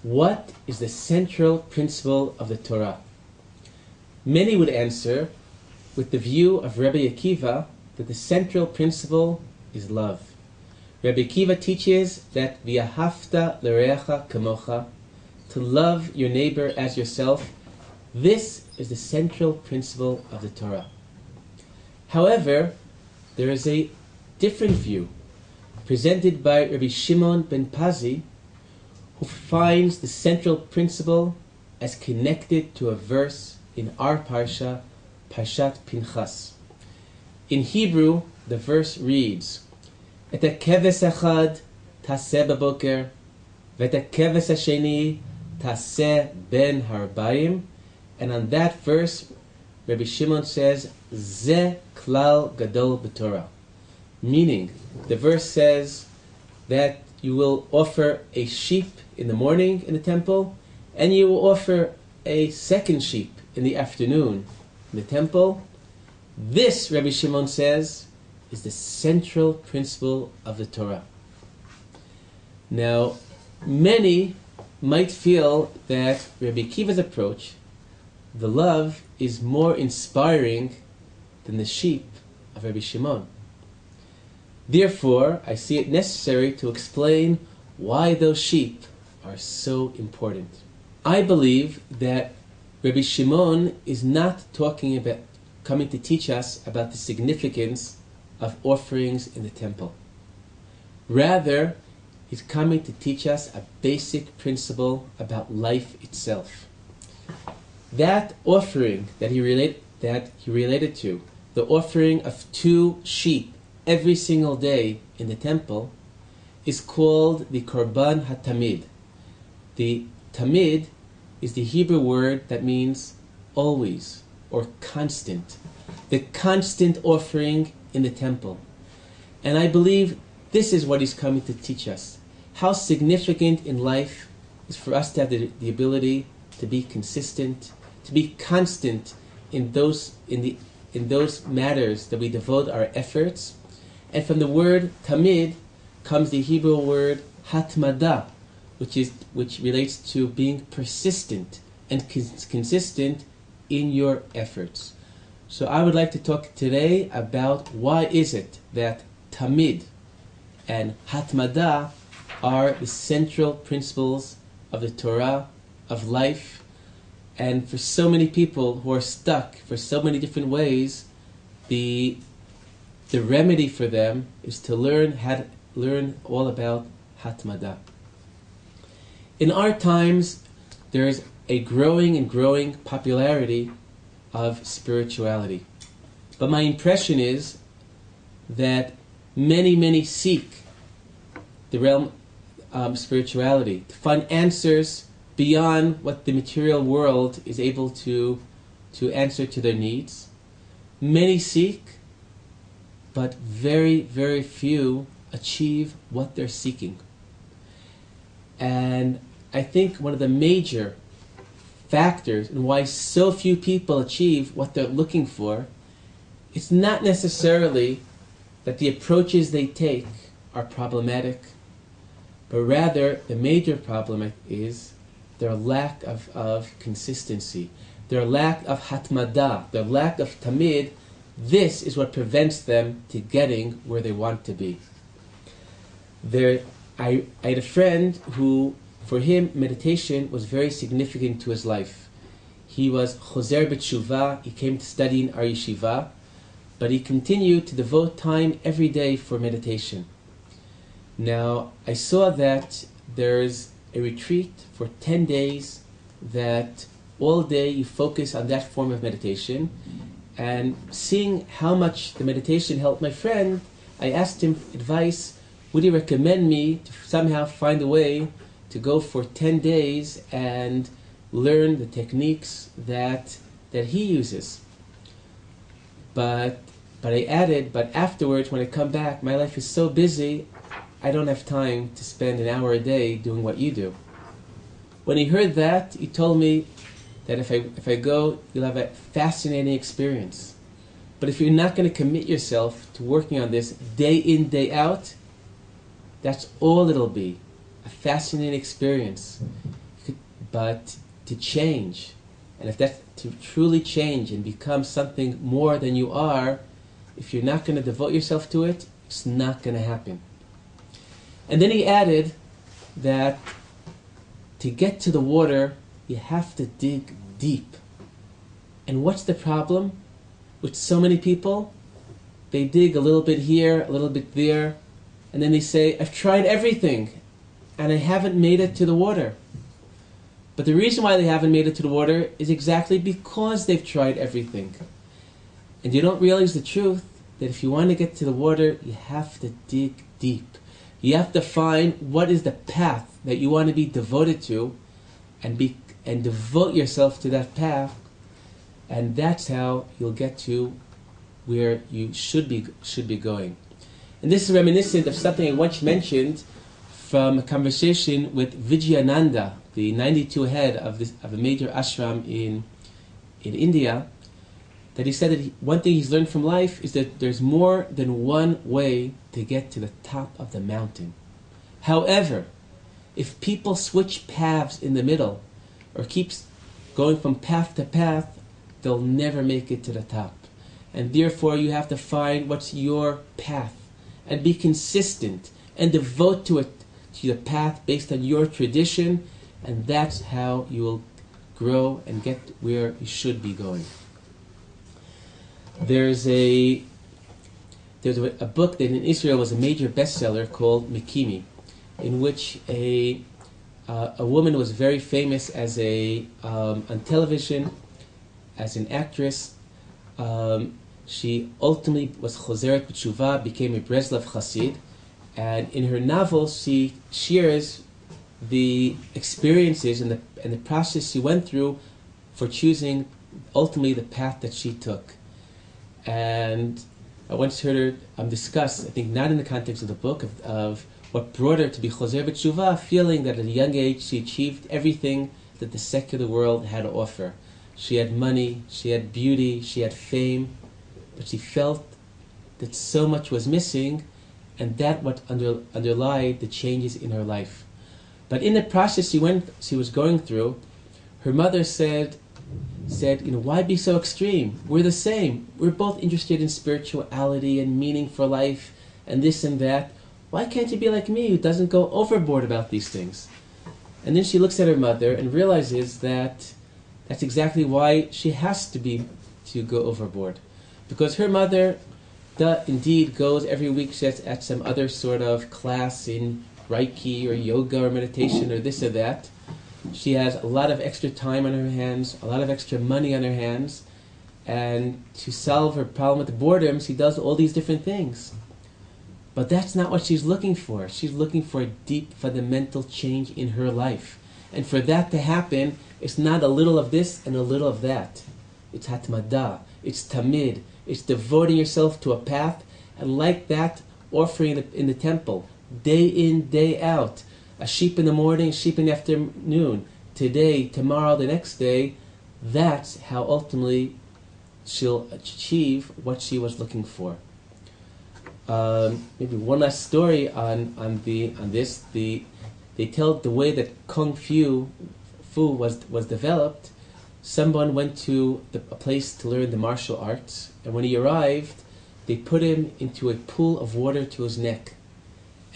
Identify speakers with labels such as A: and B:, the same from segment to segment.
A: what is the central principle of the Torah? Many would answer with the view of Rabbi Akiva that the central principle is love. Rabbi Akiva teaches that v'ahavta l'reacha kamocha, to love your neighbor as yourself. This is the central principle of the Torah. However, there is a different view presented by Rabbi Shimon ben Pazi, who finds the central principle as connected to a verse in our parsha, Parshat Pinchas. In Hebrew, the verse reads, "Et hakeves echad taseh baboker, v'et hakeves hasheni taseh ben harbayim." And on that verse, Rabbi Shimon says, "Ze klal gadol b'Torah," meaning the verse says that you will offer a sheep in the morning in the temple, and you will offer a second sheep in the afternoon in the temple. This, Rabbi Shimon says, is the central principle of the Torah. Now, many might feel that Rabbi Akiva's approach, the love, is more inspiring than the sheep of Rabbi Shimon. Therefore, I see it necessary to explain why those sheep are so important. I believe that Rabbi Shimon is not talking about coming to teach us about the significance of offerings in the temple. Rather, he's coming to teach us a basic principle about life itself. That offering that he related to, the offering of 2 sheep every single day in the temple, is called the Korban HaTamid. The Tamid is the Hebrew word that means always or constant. The constant offering in the temple. And I believe this is what he's coming to teach us. How significant in life is for us to have the ability to be consistent, to be constant in those matters that we devote our efforts. And from the word tamid comes the Hebrew word hatmada, which relates to being persistent and consistent in your efforts. So I would like to talk today about why is it that tamid and hatmada are the central principles of the Torah, of life. And for so many people who are stuck for so many different ways, the remedy for them is to learn all about hatmada. In our times, there is a growing popularity of spirituality. But my impression is that many seek the realm of spirituality to find answers beyond what the material world is able to answer to their needs. Many seek, but very few achieve what they're seeking. And I think one of the major factors in why so few people achieve what they're looking for, it's not necessarily that the approaches they take are problematic, but rather the major problem is their lack of consistency, their lack of hatmada, their lack of tamid. This is what prevents them to getting where they want to be. I had a friend who, for him, meditation was very significant to his life. He was chozer b'tshuva, he came to study in our yeshiva, but he continued to devote time every day for meditation. Now, I saw that there's a retreat for 10 days that all day you focus on that form of meditation, and seeing how much the meditation helped my friend, I asked him advice. Would he recommend me to somehow find a way to go for 10 days and learn the techniques that he uses? But I added, but afterwards when I come back, my life is so busy, I don't have time to spend an hour a day doing what you do. When he heard that, he told me that if I go, you'll have a fascinating experience. But if you're not going to commit yourself to working on this day in, day out, that's all it'll be, a fascinating experience. But to change, and if that's to truly change and become something more than you are, if you're not going to devote yourself to it, it's not going to happen. And then he added that to get to the water, you have to dig deep. And what's the problem with so many people? They dig a little bit here, a little bit there, and then they say, I've tried everything, and I haven't made it to the water. But the reason why they haven't made it to the water is exactly because they've tried everything. And you don't realize the truth, that if you want to get to the water, you have to dig deep. You have to find what is the path that you want to be devoted to, and devote yourself to that path, and that's how you'll get to where you should be going. And this is reminiscent of something I once mentioned from a conversation with Vijayananda, the 92 head of a major ashram in India, that he said that one thing he's learned from life is that there's more than one way to get to the top of the mountain. However, if people switch paths in the middle, or keeps going from path to path, they'll never make it to the top. And therefore you have to find what's your path, and be consistent, and devote to the path based on your tradition, and that's how you will grow and get where you should be going. There's a book that in Israel was a major bestseller called Mekimi, in which a woman was very famous as on television, as an actress. She ultimately was Chozeret B'Tshuva, became a Breslov Chassid, and in her novels she shares the experiences and the process she went through for choosing ultimately the path that she took. And I once heard her discuss, I think not in the context of the book, of what brought her to be Chozer B'Tshuva, feeling that at a young age she achieved everything that the secular world had to offer. She had money, she had beauty, she had fame, but she felt that so much was missing, and that what underlied the changes in her life. But in the process she was going through, her mother said, why be so extreme? We're the same. We're both interested in spirituality and meaning for life and this and that. Why can't you be like me, who doesn't go overboard about these things? And then she looks at her mother and realizes that that's exactly why she has to go overboard. Because her mother indeed goes every week at some other sort of class in Reiki or yoga or meditation or this or that. She has a lot of extra time on her hands, a lot of extra money on her hands, and to solve her problem with the boredom, she does all these different things. But that's not what she's looking for. She's looking for a deep, fundamental change in her life. And for that to happen, it's not a little of this and a little of that. It's hatmada, it's tamid, it's devoting yourself to a path, and like that, offering in the temple, day in, day out. A sheep in the morning, a sheep in the afternoon, today, tomorrow, the next day. That's how ultimately she'll achieve what she was looking for. Maybe one last story on this. They tell the way that Kung Fu was developed. Someone went to a place to learn the martial arts, and when he arrived, they put him into a pool of water to his neck.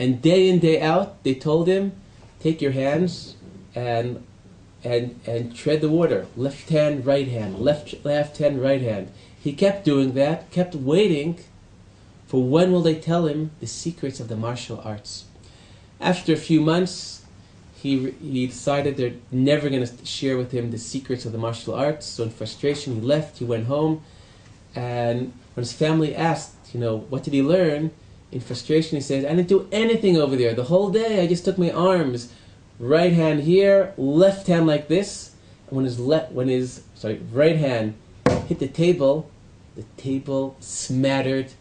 A: And day in, day out, they told him, take your hands and tread the water. Left hand, right hand, left hand, right hand. He kept doing that, kept waiting for when will they tell him the secrets of the martial arts. After a few months, he decided they're never going to share with him the secrets of the martial arts. So in frustration, he left, he went home, and when his family asked, what did he learn? In frustration, he says, I didn't do anything over there. The whole day, I just took my arms, right hand here, left hand like this. And when his right hand hit the table smattered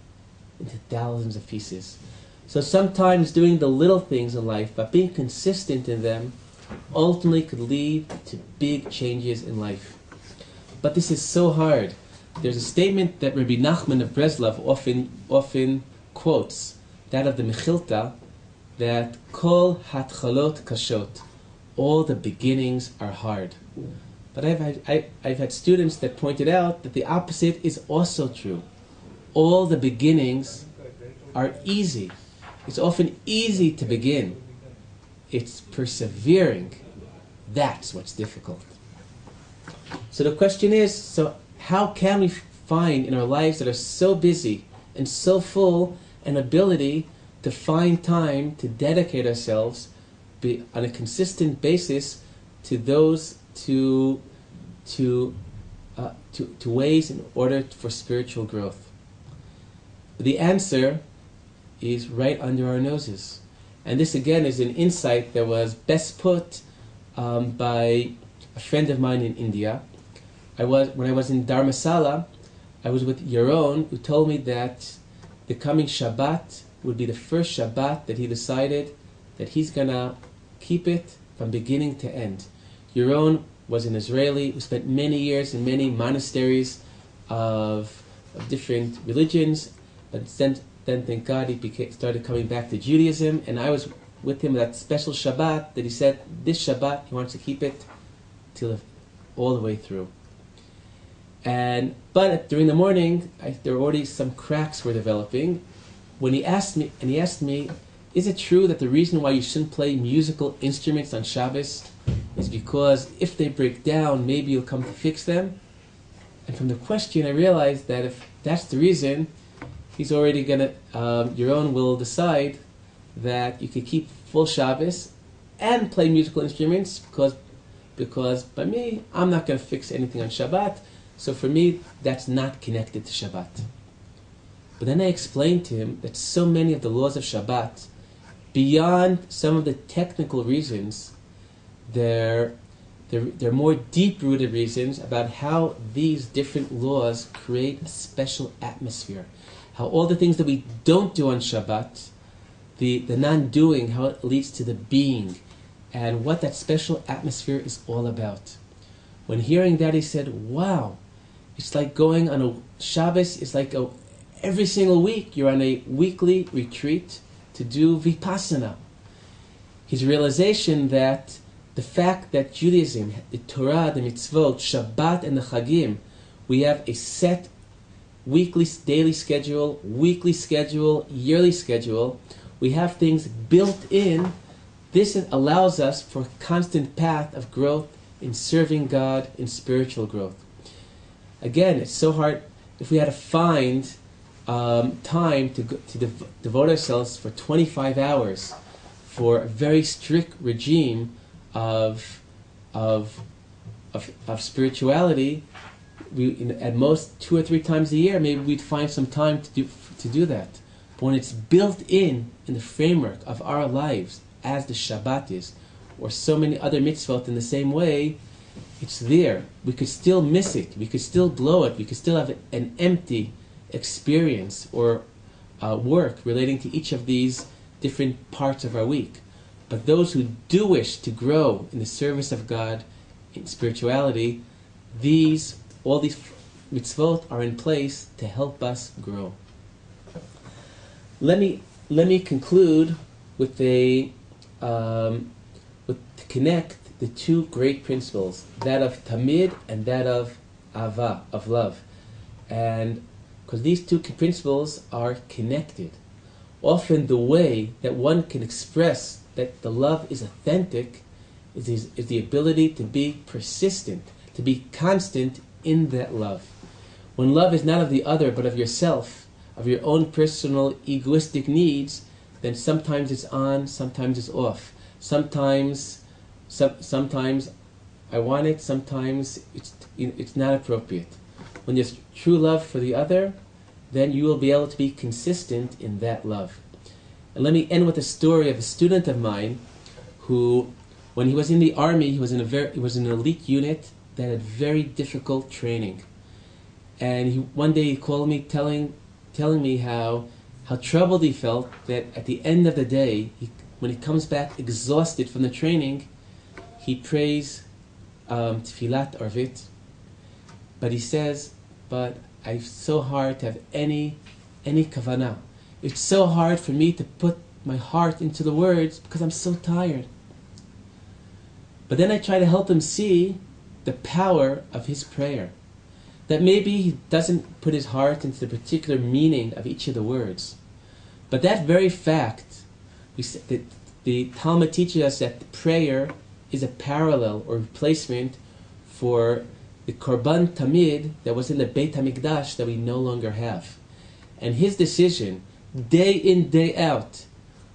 A: into thousands of pieces. So sometimes doing the little things in life, but being consistent in them, ultimately could lead to big changes in life. But this is so hard. There's a statement that Rabbi Nachman of Breslov often quotes, that of the Mechilta, that Kol Hatchalot Kashot, all the beginnings are hard. But I've had students that pointed out that the opposite is also true. All the beginnings are easy. It's often easy to begin. It's persevering. That's what's difficult. So the question is, so how can we find in our lives that are so busy and so full an ability to find time to dedicate ourselves on a consistent basis to those to ways in order for spiritual growth? The answer is right under our noses. And this again is an insight that was best put by a friend of mine in India. When I was in Dharmasala, I was with Yaron, who told me that the coming Shabbat would be the first Shabbat that he decided that he's going to keep it from beginning to end. Yaron was an Israeli who spent many years in many monasteries of different religions, but then thank God he started coming back to Judaism, and I was with him that special Shabbat that he said this Shabbat he wants to keep it till all the way through. But during the morning, there were already some cracks were developing. When he asked me, is it true that the reason why you shouldn't play musical instruments on Shabbos is because if they break down, maybe you'll come to fix them? And from the question, I realized that if that's the reason, he's already Yaron will decide that you could keep full Shabbos and play musical instruments because by me, I'm not going to fix anything on Shabbat. So for me, that's not connected to Shabbat. But then I explained to him that so many of the laws of Shabbat, beyond some of the technical reasons, they're more deep-rooted reasons about how these different laws create a special atmosphere. How all the things that we don't do on Shabbat, the non-doing, how it leads to the being, and what that special atmosphere is all about. When hearing that, he said, wow, it's like going on a Shabbos, it's like every single week you're on a weekly retreat to do Vipassana. His realization that the fact that Judaism, the Torah, the mitzvot, Shabbat and the Chagim, we have a set weekly, daily schedule, weekly schedule, yearly schedule, we have things built in. This allows us for a constant path of growth in serving God, in spiritual growth. Again, it's so hard if we had to find time to devote ourselves for 25 hours for a very strict regime of spirituality. At most 2 or 3 times a year, maybe we'd find some time to do that. But when it's built in the framework of our lives, as the Shabbat is, or so many other mitzvot in the same way, it's there. We could still miss it. We could still blow it. We could still have an empty experience or work relating to each of these different parts of our week. But those who do wish to grow in the service of God, in spirituality, all these mitzvot are in place to help us grow. Let me conclude with to connect the two great principles, that of tamid and that of ava, of love. And because these two principles are connected. Often the way that one can express that the love is authentic is the ability to be persistent, to be constant in that love. When love is not of the other but of yourself, of your own personal egoistic needs, then sometimes it's on, sometimes it's off. Sometimes I want it, sometimes it's not appropriate. When there's true love for the other, then you will be able to be consistent in that love. And let me end with a story of a student of mine who, when he was in the army, he was in an elite unit that had very difficult training. And one day he called me telling me how troubled he felt that at the end of the day, when he comes back exhausted from the training, he prays tefillat arvit. But he says, but it's so hard to have any kavanah. It's so hard for me to put my heart into the words because I'm so tired. But then I try to help him see the power of his prayer. That maybe he doesn't put his heart into the particular meaning of each of the words. But that very fact, the Talmud teaches us that prayer is a parallel or replacement for the Korban Tamid that was in the Beit HaMikdash that we no longer have. And his decision, day in, day out,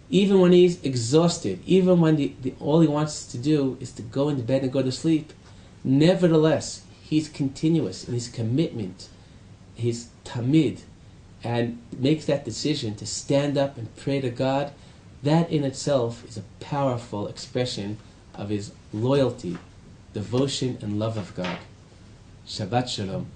A: even when he's exhausted, even when all he wants to do is to go into bed and go to sleep, nevertheless, he's continuous in his commitment, his tamid, and makes that decision to stand up and pray to God. That in itself is a powerful expression of his loyalty, devotion, and love of God. Shabbat Shalom.